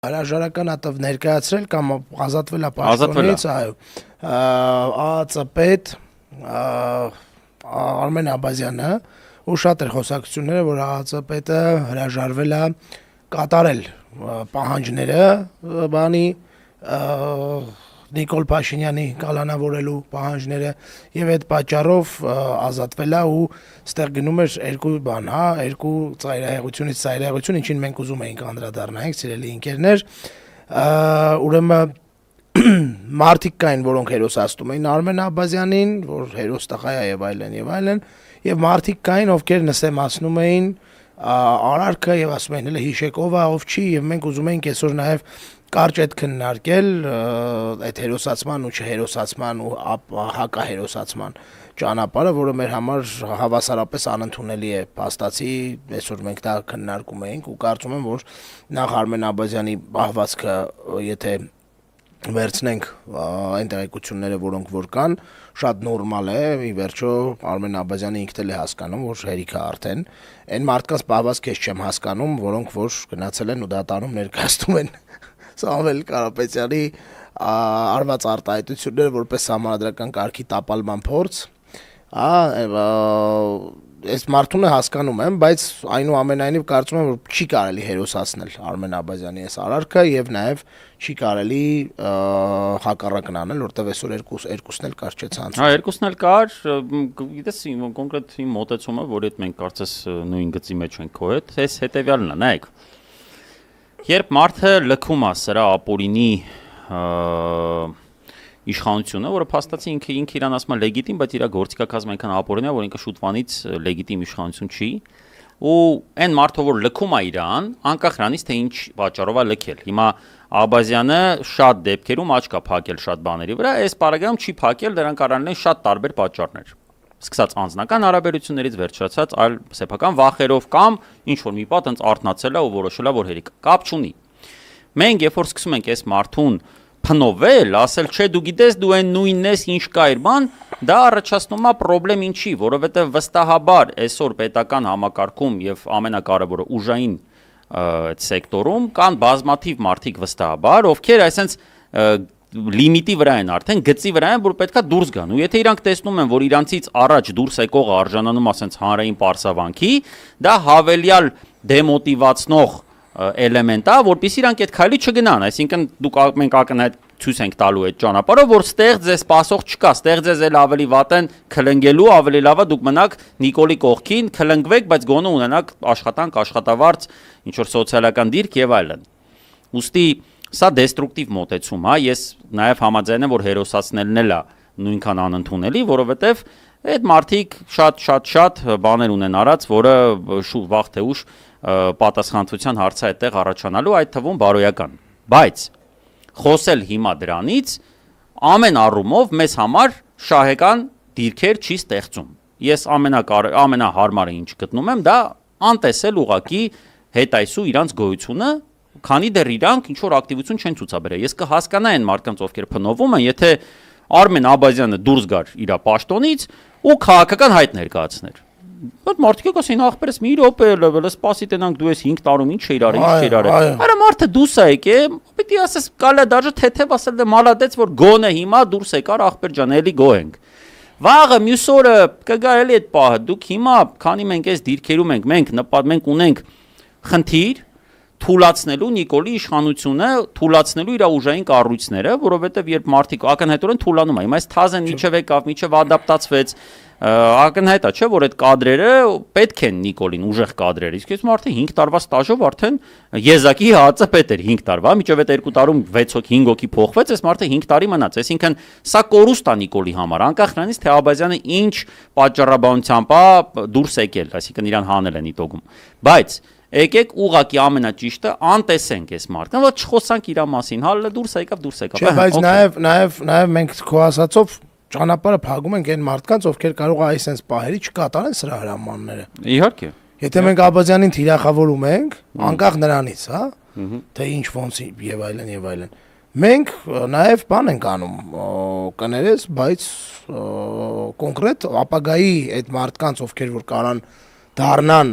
Հրաժարական հատով ներկայացրել կամ ազատվել է պաշտոնից, այո, ԱԱԾ պետ Արմեն Աբազյանը ու շատ էր խոսակցությունները, որ ԱԱԾ պետը հրաժարվել է կատարել պահանջները բանի Նիկոլ Փաշինյանի կալանավորելու պահանջները եւ այդ պատճառով ազատվել է ու ստեղ գնում էր երկու բան, երկու ծայրահեղությունից ծայրահեղություն, ինչին մենք ուզում էինք անդրադառնանք, սիրելի ընկերներ, ուրեմն մարդիկ կային, որոնք հերոսացնում էին Արմեն Աբազյանին, որ հերոս տղա է եւ այլն, եւ մարդիկ կային, ովքեր նսեմացնում էին արարքը եւ ասում էին, հələ հիշեք ով է, ով չի, եւ մենք ուզում էինք այսօր նաեւ կարճ այդ քննարկել այդ հերոսացման ու չհերոսացման ու հակահերոսացման ճանապարհը, որը մեր համար հավասարապես անընդունելի է փաստացի, այսօր մենք դա քննարկում էինք ու կարծում եմ, որ նախ Արմեն Աբազյանի պահվածքը, եթե վերցնենք այն տեղեկությունները, որոնք որ կան, շատ նորմալ է, ի վերջո Արմեն Աբազյանը ինքն էլ է հասկանում, որ հերիք է արդեն, այն մարդկանց պահվածքը ես չեմ հասկանում, որոնք որ գնացել են ու դատարանում ներկայացնում են Սամվել Կարապետյանի արված արտահայտությունները որպես համանդրական կարգի տապալման փորձ, այս մարդուն հասկանում եմ, բայց այնուամենայնիվ կարծում եմ, որ չի կարելի հերոսացնել Արմեն Աբազյանի այս արարքը եւ նաեւ չի կարելի հակառակն անել, որտեվ այսօր երկուսն էլ կար չէ ցանցում։ Երկուսն էլ կար, գիտես, կոնկրետ իմ մոտեցումը, որ այդ մենք կարծես նույն գծի մեջ ենք քո հետ, այս հետեւյալն է, նայեք։ Երբ մարդը լքում է սրա ապօրինի իշխանությունը, որը փաստացի ինքը իրան ասում է լեգիտիմ, բայց իր գործիքակազմը այնքան ապօրինի է, որ ինքը շուտվանից լեգիտիմ իշխանություն չի, ու այն մարդը, որ լքում է իրան, անկախ նրանից թե ինչ պատճառով է լքել։ Հիմա Աբազյանը շատ դեպքերում աչք է փակել շատ բաների վրա, այս պարագայում չի փակել, դրանք առանձին շատ տարբեր պատճառներ։ Սկսած անձնական հարաբերություններից վերջացած այլ սեփական վախերով կամ ինչ որ մի պատ հենց արթնացել է ու որոշել է, որ հերիք կապ չունի։ Մենք երբ որ սկսում ենք այս մարդուն փնովել, ասել չէ դու գիտես դու այն նույնն ես ինչ կա իր բան, դա առաջացնում է խնդրեմ ինչի, որովհետև վստահաբար այսօր պետական համակարգում եւ ամենակարևորը ուժային սեկտորում կան բազմաթիվ մարդիկ վստահաբար, ովքեր այսենց լիմիտի վրա են արդեն գծի վրա են, որ պետքա դուրս գան։ Ու եթե իրանք տեսնում են, որ իրանցից առաջ դուրս եկողը արժանանում ասենց հանրային պարսավանքի, դա հավելյալ դեմոտիվացնող էլեմենտ է, որpիսի իրանք այդ քայլի չգնան, այսինքն մենք ակնհայտ ցույց ենք տալու այդ ճանապարհը, որ ստեղ ձեզ սпасող չկա, ստեղ ձեզ էլ ավելի վատ են քլնգելու, ավելի լավ է դուք մնաք Նիկոլի կողքին, քլնգվեք, բայց գոնե ունենաք աշխատանք, աշխատավարձ, ինչ որ սոցիալական դիրք եւ այլն։ Ուստի սա դեստրուկտիվ մոտեցում է, ես նաև համաձայն եմ, որ հերոսացնելն էլ է նույնքան անընդունելի, որովհետև այդ մարդիկ շատ բաներ ունեն արած, որը վաղ թե ուշ պատասխանատվության հարցը այդտեղ առաջանալու, այդ թվում բարոյական։ Բայց խոսել հիմա դրանից ամեն առումով մեզ համար շահեկան դիրքեր չի ստեղծում։ Ես ամենահարմարը ինչ գտնում եմ, դա անտեսել ուղակի հետայսու իրանց գոյությունը, քանի դեռ իրանք ինչ որ ակտիվություն չեն ցուցաբերել։ Ես կհասկանայի այն մարդկանց, ովքեր փնովում են, եթե Արմեն Աբազյանը դուրս գար իր պաշտոնից ու քաղաքական հայտ ներկայացներ։ Այդ մարդիկ ասեն ախպերս մի րոպե լեվելը սպասի տենանք դու ես 5 տարում ինչ չէիր արել, ինչ չէիր արել։ Արա մարդը դուրս է եկե, պիտի ասես կալա դաժե թեթև ասել դե մալադեց որ գոնե հիմա դուրս եկար ախպեր ջան, էլի գոհենք։ Վաղը մյուս օրը կգա էլի այդ պահը, դուք հիմա քանի մենք այս դիրքերում ենք, մենք ունենք խնդիր թուլացնելու Նիկոլի իշխանությունը, թուլացնելու իր ուժային կառույցները, որովհետև երբ մարդիկ ակնհայտորեն թուլանում են, հիմա այս թազեն միջև եկավ, միջև ադապտացվեց, ակնհայտ է, չէ, որ այդ կադրերը պետք են Նիկոլին, ուժեղ կադրեր, իսկ այս մարդը 5 տարվա ստաժով արդեն եզակի ՀԱԾ պետ էր 5 տարվա, միջև այդ 2 տարում 6 հոգի, 5 հոգի փոխվեց, այս մարդը 5 տարի մնաց, այսինքն սա կորուստ է Նիկոլի համար, անկախ նրանից թե Աբազյանը ինչ պատճառաբանությամբ է դուրս եկել, այսինքն իրան հանել են իտոգում, բայց եկեք ուղակի ամենաճիշտը անտեսենք այս մարդուն, որ չխոսանք իր մասին, հալը դուրս եկավ։ Չէ, բայց նաև մենք քո ասածով ճանապարհը փակում ենք այն մարդկանց, ովքեր կարող է այսպես պահերի չկատարեն սրա հրամանները։ Իհարկե։ Եթե մենք Աբազյանին թիրախավորում ենք, անկախ նրանից, հա, թե ինչ ոնց եւ այլն, մենք նաև բան ենք անում, կներես, բայց կոնկրետ ապագայի այդ մարդկանց, ովքեր որ կարան դառնան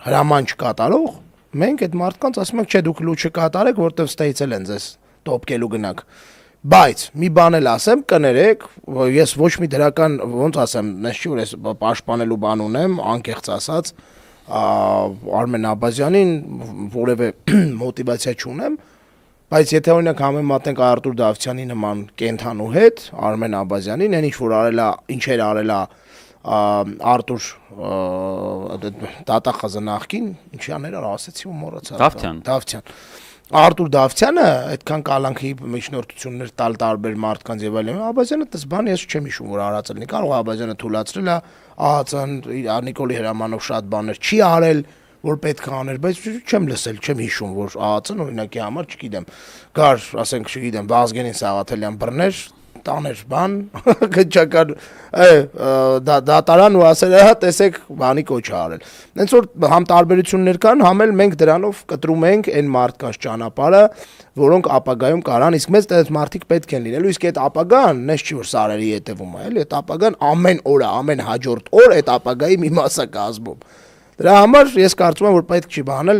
հրաման չկատարող, մենք այդ մարդկանց ասում ենք, չէ, դուք լուչը կատարեք, որտեվ ստեյցել են ձեզ տոպկելու գնաք։ Բայց մի բան էլ ասեմ, կներեք, ես ոչ մի դրական, ոնց ասեմ, ես չի որ ես պաշտպանելու բան ունեմ, անկեղծ ասած, Արմեն Աբազյանին որևէ մոտիվացիա չունեմ, բայց եթե օրինակ համեմատենք Արտուր Դավթյանի նման կենթանու հետ, Արմեն Աբազյանին, այն ինչ որ արել է, ինչեր արել է Արտուր Դատախազը նախքին, ինչի աներ ասեցի ու մոռացա։ Դավթյան։ Արտուր Դավթյանը այդքան կալանքի միջնորդություններ տալ տարբեր մարդկանց եւ այլն, Աբազյանը դες բան ես չեմ հիշում որ արած լինի, կարող է Աբազյանը թույլատրել է, ԱԱՑ-ն Նիկոլի Հրամանով շատ բաներ չի արել, որ պետք է աներ, բայց չեմ լսել, չեմ հիշում որ ԱԱՑ-ն օրինակի համար, չգիտեմ, գար, ասենք, չգիտեմ, Վազգենին Սաղաթելյան բռներ տաներ բան, քչական դատարան ու ասել հա տեսեք բանի կոչ արել։ Հենց որ համ տարբերություններ կան, համ էլ մենք դրանով կտրում ենք այն մարդկանց ճանապարհը, որոնք ապագայում կարան, իսկ մեզ այդ մարդիկ պետք են լինելու, իսկ այդ ապագան, նես չի որ սարերի հետևում է, էլի, այդ ապագան ամեն օր է, ամեն հաջորդ օր այդ ապագայի մի մասը կազմում։ Դրա համար ես կարծում եմ որ պետք չի բանել